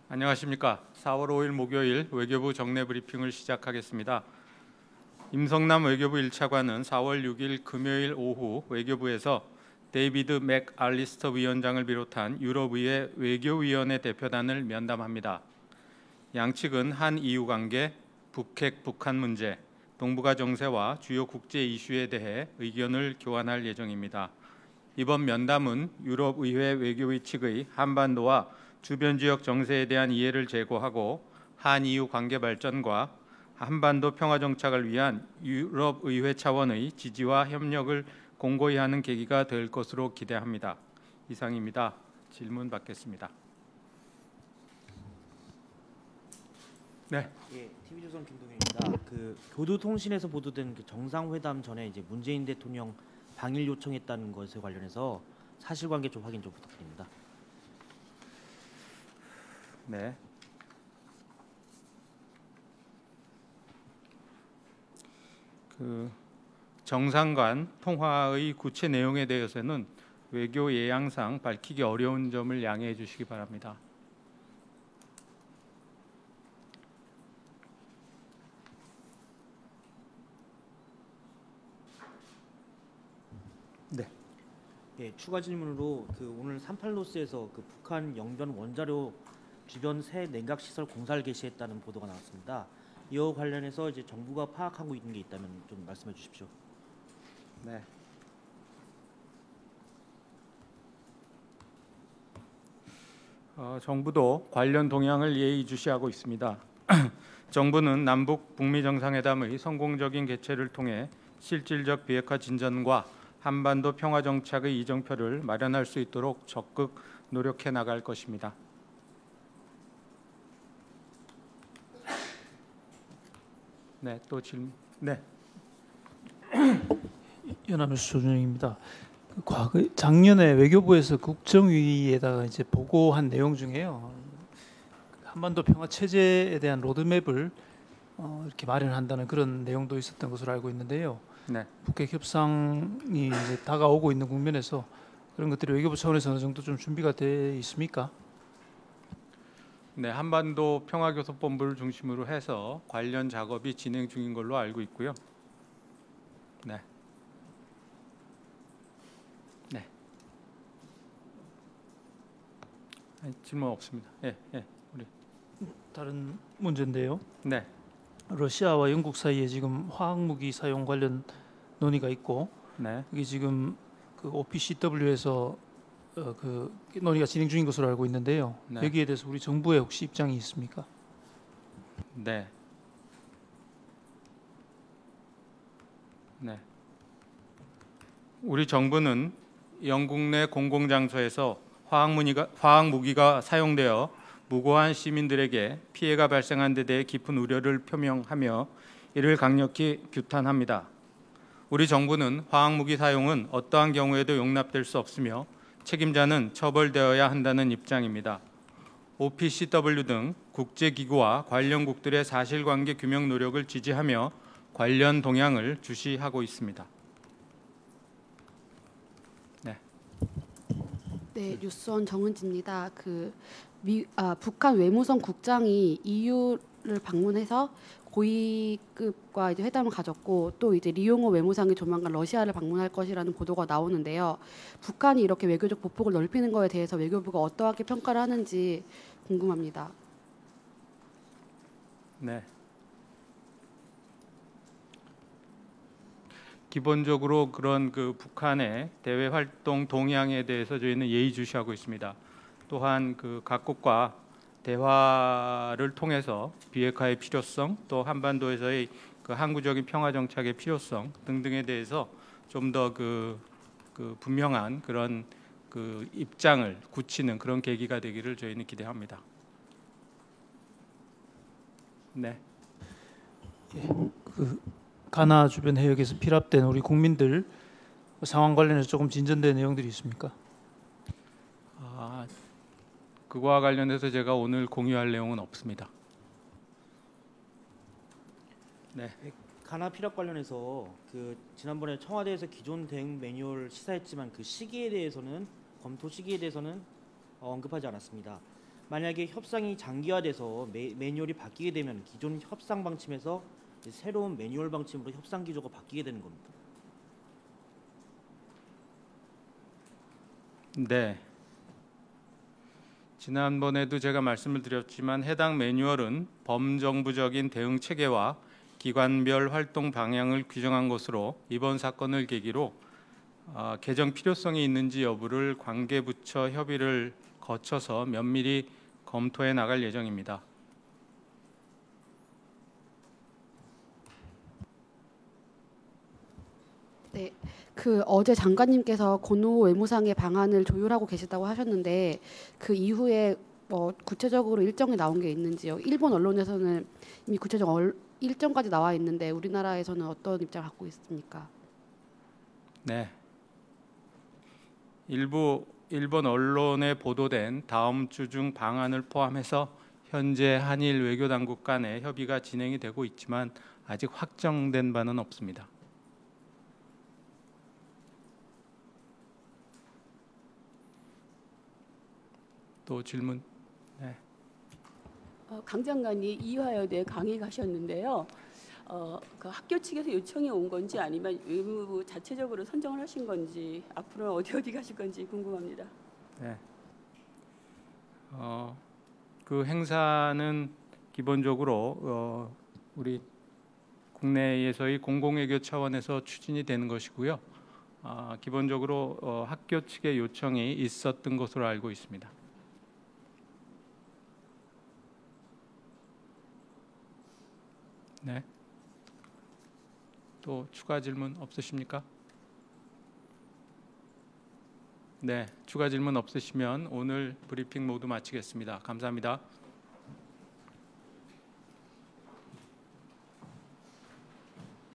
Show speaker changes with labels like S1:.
S1: 안녕하십니까. 4월 5일 목요일 외교부 정례 브리핑을 시작하겠습니다. 임성남 외교부 1차관은 4월 6일 금요일 오후 외교부에서 데이비드 맥알리스터 위원장을 비롯한 유럽의회 외교위원회 대표단을 면담합니다. 양측은 한EU 관계, 북핵 북한 문제, 동북아 정세와 주요 국제 이슈에 대해 의견을 교환할 예정입니다. 이번 면담은 유럽의회 외교위 측의 한반도와 주변 지역 정세에 대한 이해를 제고하고 한EU 관계 발전과 한반도 평화 정착을 위한 유럽의회 차원의 지지와 협력을 공고히 하는 계기가 될 것으로 기대합니다. 이상입니다. 질문 받겠습니다. 네.
S2: 예, TV조선 김동현입니다. 교도통신에서 보도된 정상회담 전에 이제 문재인 대통령 방일 요청했다는 것에 관련해서 사실관계 좀 확인 좀 부탁드립니다.
S1: 네. 정상 간 통화의 구체 내용에 대해서는 외교 예양상 밝히기 어려운 점을 양해해 주시기 바랍니다. 네.
S2: 예, 추가 질문으로 오늘 38노스에서 북한 영변 원자로 주변 새 냉각 시설 공사를 개시했다는 보도가 나왔습니다. 이와 관련해서 이제 정부가 파악하고 있는 게 있다면 좀 말씀해 주십시오.
S1: 네. 정부도 관련 동향을 예의주시하고 있습니다. 정부는 남북 북미 정상회담의 성공적인 개최를 통해 실질적 비핵화 진전과 한반도 평화 정착의 이정표를 마련할 수 있도록 적극 노력해 나갈 것입니다. 네, 또 질문. 네.
S3: 연합뉴스 조준영입니다. 작년에 외교부에서 국정위에다가 이제 보고한 내용 중에요. 한반도 평화 체제에 대한 로드맵을 이렇게 마련한다는 그런 내용도 있었던 것으로 알고 있는데요.
S1: 네.
S3: 북핵 협상이 이제 다가오고 있는 국면에서 그런 것들이 외교부 차원에서 어느 정도 좀 준비가 돼 있습니까?
S1: 네, 한반도 평화교섭본부를 중심으로 해서 관련 작업이 진행 중인 걸로 알고 있고요. 네. 네. 질문 없습니다. 예, 우리
S3: 다른 문제인데요.
S1: 네.
S3: 러시아와 영국 사이에 지금 화학무기 사용 관련 논의가 있고,
S1: 네.
S3: 이게 지금 OPCW에서 논의가 진행 중인 것으로 알고 있는데요.
S1: 네.
S3: 여기에 대해서 우리 정부의 혹시 입장이 있습니까?
S1: 네. 네. 우리 정부는 영국 내 공공장소에서 화학무기가 사용되어 무고한 시민들에게 피해가 발생한 데 대해 깊은 우려를 표명하며 이를 강력히 규탄합니다. 우리 정부는 화학무기 사용은 어떠한 경우에도 용납될 수 없으며 책임자는 처벌되어야 한다는 입장입니다. OPCW 등 국제기구와 관련국들의 사실관계 규명 노력을 지지하며 관련 동향을 주시하고 있습니다. 네.
S4: 네, 뉴스원 정은지입니다. 북한 외무성 국장이 EU를 방문해서 고위급과 이제 회담을 가졌고, 또 이제 리용호 외무상이 조만간 러시아를 방문할 것이라는 보도가 나오는데요. 북한이 이렇게 외교적 보폭을 넓히는 것에 대해서 외교부가 어떠하게 평가를 하는지 궁금합니다.
S1: 네. 기본적으로 그런 북한의 대외 활동 동향에 대해서 저희는 예의주시하고 있습니다. 또한 각국과 대화를 통해서 비핵화의 필요성, 또 한반도에서의 항구적인 평화 정착의 필요성 등등에 대해서 좀 더 분명한 그런 입장을 굳히는 그런 계기가 되기를 저희는 기대합니다. 네.
S3: 가나 주변 해역에서 피랍된 우리 국민들 상황 관련해서 조금 진전된 내용들이 있습니까?
S1: 그거와 관련해서 제가 오늘 공유할 내용은 없습니다. 네.
S2: 가나 피랍 관련해서 지난번에 청와대에서 기존 대응 매뉴얼 시사했지만 그 시기에 대해서는 검토 시기에 대해서는 언급하지 않았습니다. 만약에 협상이 장기화돼서 매뉴얼이 바뀌게 되면 기존 협상 방침에서 이제 새로운 매뉴얼 방침으로 협상 기조가 바뀌게 되는 겁니다.
S1: 네. 지난번에도 제가 말씀을 드렸지만 해당 매뉴얼은 범정부적인 대응 체계와 기관별 활동 방향을 규정한 것으로 이번 사건을 계기로 개정 필요성이 있는지 여부를 관계부처 협의를 거쳐서 면밀히 검토해 나갈 예정입니다.
S4: 네, 그 어제 장관님께서 고노 외무상의 방안을 조율하고 계시다고 하셨는데 그 이후에 뭐 구체적으로 일정이 나온 게 있는지요? 일본 언론에서는 이미 구체적 일정까지 나와 있는데 우리나라에서는 어떤 입장을 갖고 있습니까?
S1: 네. 일부 일본 언론에 보도된 다음 주 중 방안을 포함해서 현재 한일 외교 당국 간의 협의가 진행이 되고 있지만 아직 확정된 바는 없습니다. 또 질문. 네.
S5: 강 장관이 이화여대 강의 가셨는데요. 그 학교 측에서 요청이 온 건지 아니면 외무부 자체적으로 선정을 하신 건지 앞으로는 어디 가실 건지 궁금합니다.
S1: 네. 그 행사는 기본적으로 우리 국내에서의 공공외교 차원에서 추진이 되는 것이고요. 기본적으로 학교 측의 요청이 있었던 것으로 알고 있습니다. 네. 또 추가 질문 없으십니까? 네, 추가 질문 없으시면 오늘 브리핑 모두 마치겠습니다. 감사합니다.